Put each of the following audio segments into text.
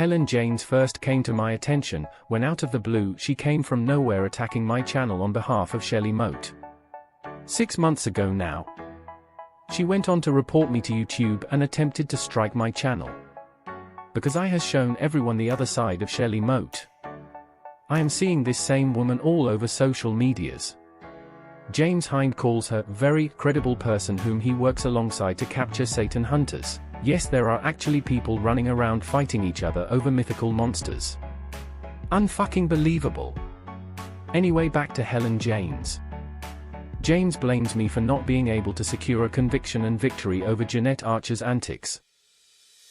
Helen Janes first came to my attention when out of the blue she came from nowhere attacking my channel on behalf of Shelley Moat. 6 months ago now. She went on to report me to YouTube and attempted to strike my channel. Because I has shown everyone the other side of Shelley Moat. I am seeing this same woman all over social medias. James Hind calls her very credible person whom he works alongside to capture Satan hunters. Yes, there are actually people running around fighting each other over mythical monsters. Unfucking believable. Anyway, back to Helen Janes. James blames me for not being able to secure a conviction and victory over Jeanette Archer's antics.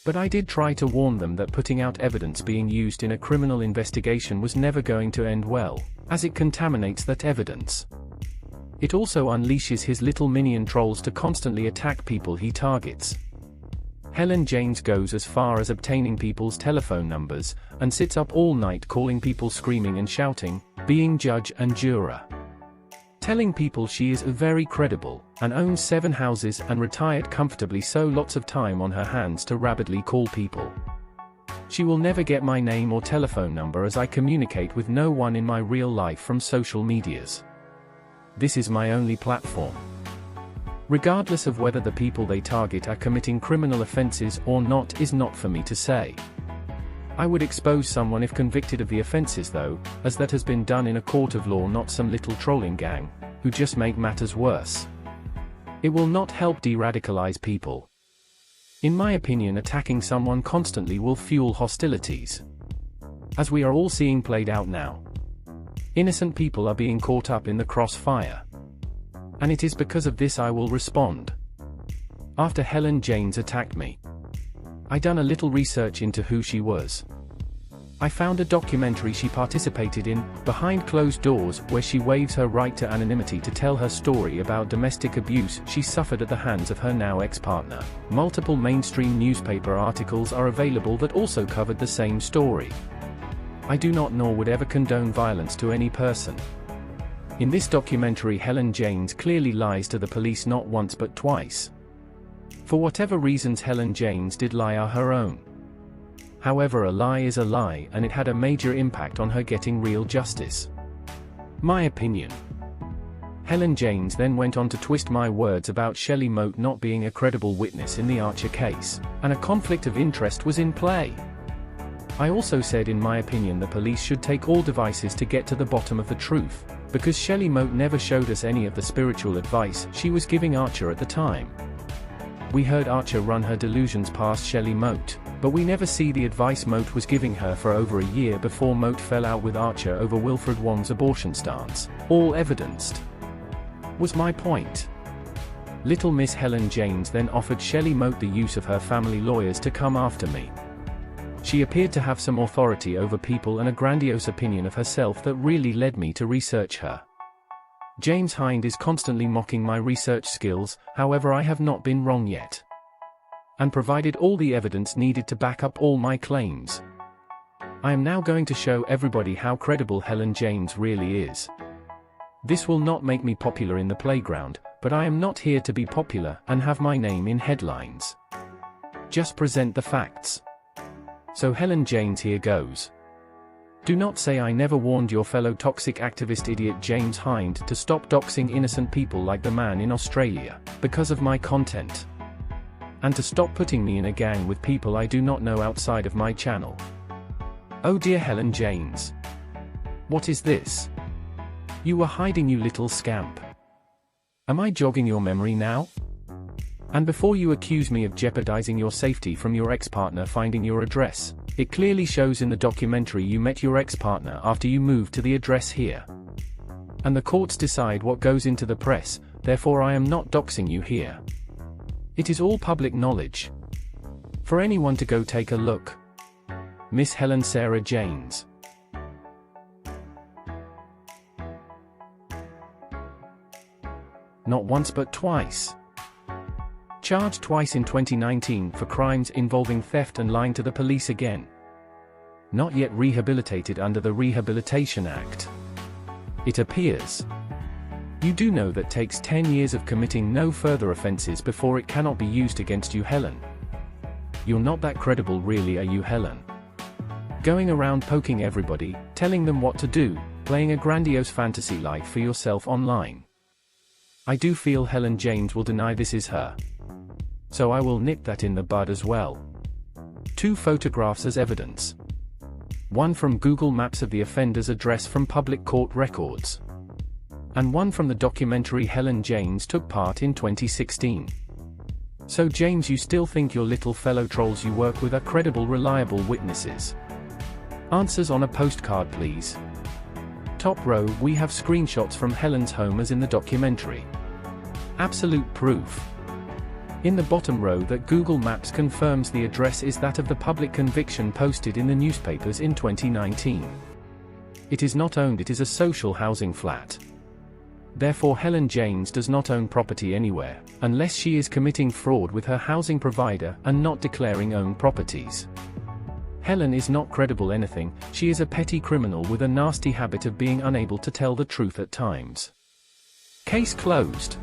But I did try to warn them that putting out evidence being used in a criminal investigation was never going to end well, as it contaminates that evidence. It also unleashes his little minion trolls to constantly attack people he targets. Helen Janes goes as far as obtaining people's telephone numbers, and sits up all night calling people screaming and shouting, being judge and juror. Telling people she is very credible, and owns 7 houses and retired comfortably, so lots of time on her hands to rapidly call people. She will never get my name or telephone number as I communicate with no one in my real life from social medias. This is my only platform. Regardless of whether the people they target are committing criminal offenses or not is not for me to say. I would expose someone if convicted of the offenses though, as that has been done in a court of law, not some little trolling gang, who just make matters worse. It will not help de-radicalize people. In my opinion, attacking someone constantly will fuel hostilities. As we are all seeing played out now. Innocent people are being caught up in the crossfire. And it is because of this I will respond. After Helen Janes attacked me, I done a little research into who she was. I found a documentary she participated in, Behind Closed Doors, where she waives her right to anonymity to tell her story about domestic abuse she suffered at the hands of her now ex-partner. Multiple mainstream newspaper articles are available that also covered the same story. I do not nor would ever condone violence to any person. In this documentary, Helen Janes clearly lies to the police not once but twice. For whatever reasons Helen Janes did lie are her own. However, a lie is a lie, and it had a major impact on her getting real justice. My opinion. Helen Janes then went on to twist my words about Shelley Moat not being a credible witness in the Archer case, and a conflict of interest was in play. I also said in my opinion the police should take all devices to get to the bottom of the truth, because Shelley Moat never showed us any of the spiritual advice she was giving Archer at the time. We heard Archer run her delusions past Shelley Moat, but we never see the advice Moat was giving her for over a year before Moat fell out with Archer over Wilfred Wong's abortion stance, all evidenced. Was my point. Little Miss Helen Janes then offered Shelley Moat the use of her family lawyers to come after me. She appeared to have some authority over people and a grandiose opinion of herself that really led me to research her. James Hind is constantly mocking my research skills, however I have not been wrong yet. And provided all the evidence needed to back up all my claims. I am now going to show everybody how credible Helen Janes really is. This will not make me popular in the playground, but I am not here to be popular and have my name in headlines. Just present the facts. So Helen Janes, here goes. Do not say I never warned your fellow toxic activist idiot James Hind to stop doxing innocent people like the man in Australia, because of my content. And to stop putting me in a gang with people I do not know outside of my channel. Oh dear Helen Janes. What is this? You were hiding, you little scamp. Am I jogging your memory now? And before you accuse me of jeopardizing your safety from your ex-partner finding your address, it clearly shows in the documentary you met your ex-partner after you moved to the address here. And the courts decide what goes into the press, therefore I am not doxing you here. It is all public knowledge. For anyone to go take a look. Miss Helen Sarah Janes. Not once but twice. Charged twice in 2019 for crimes involving theft and lying to the police again. Not yet rehabilitated under the Rehabilitation Act. It appears. You do know that takes 10 years of committing no further offenses before it cannot be used against you, Helen. You're not that credible really, are you, Helen? Going around poking everybody, telling them what to do, playing a grandiose fantasy life for yourself online. I do feel Helen Janes will deny this is her. So I will nip that in the bud as well. 2 photographs as evidence. One from Google Maps of the offender's address from public court records. And one from the documentary Helen Janes took part in 2016. So James, you still think your little fellow trolls you work with are credible, reliable witnesses? Answers on a postcard please. Top row, we have screenshots from Helen's home as in the documentary. Absolute proof. In the bottom row, that Google Maps confirms the address is that of the public conviction posted in the newspapers in 2019. It is not owned, it is a social housing flat. Therefore Helen Janes does not own property anywhere, unless she is committing fraud with her housing provider and not declaring owned properties. Helen is not credible anything, she is a petty criminal with a nasty habit of being unable to tell the truth at times. Case closed.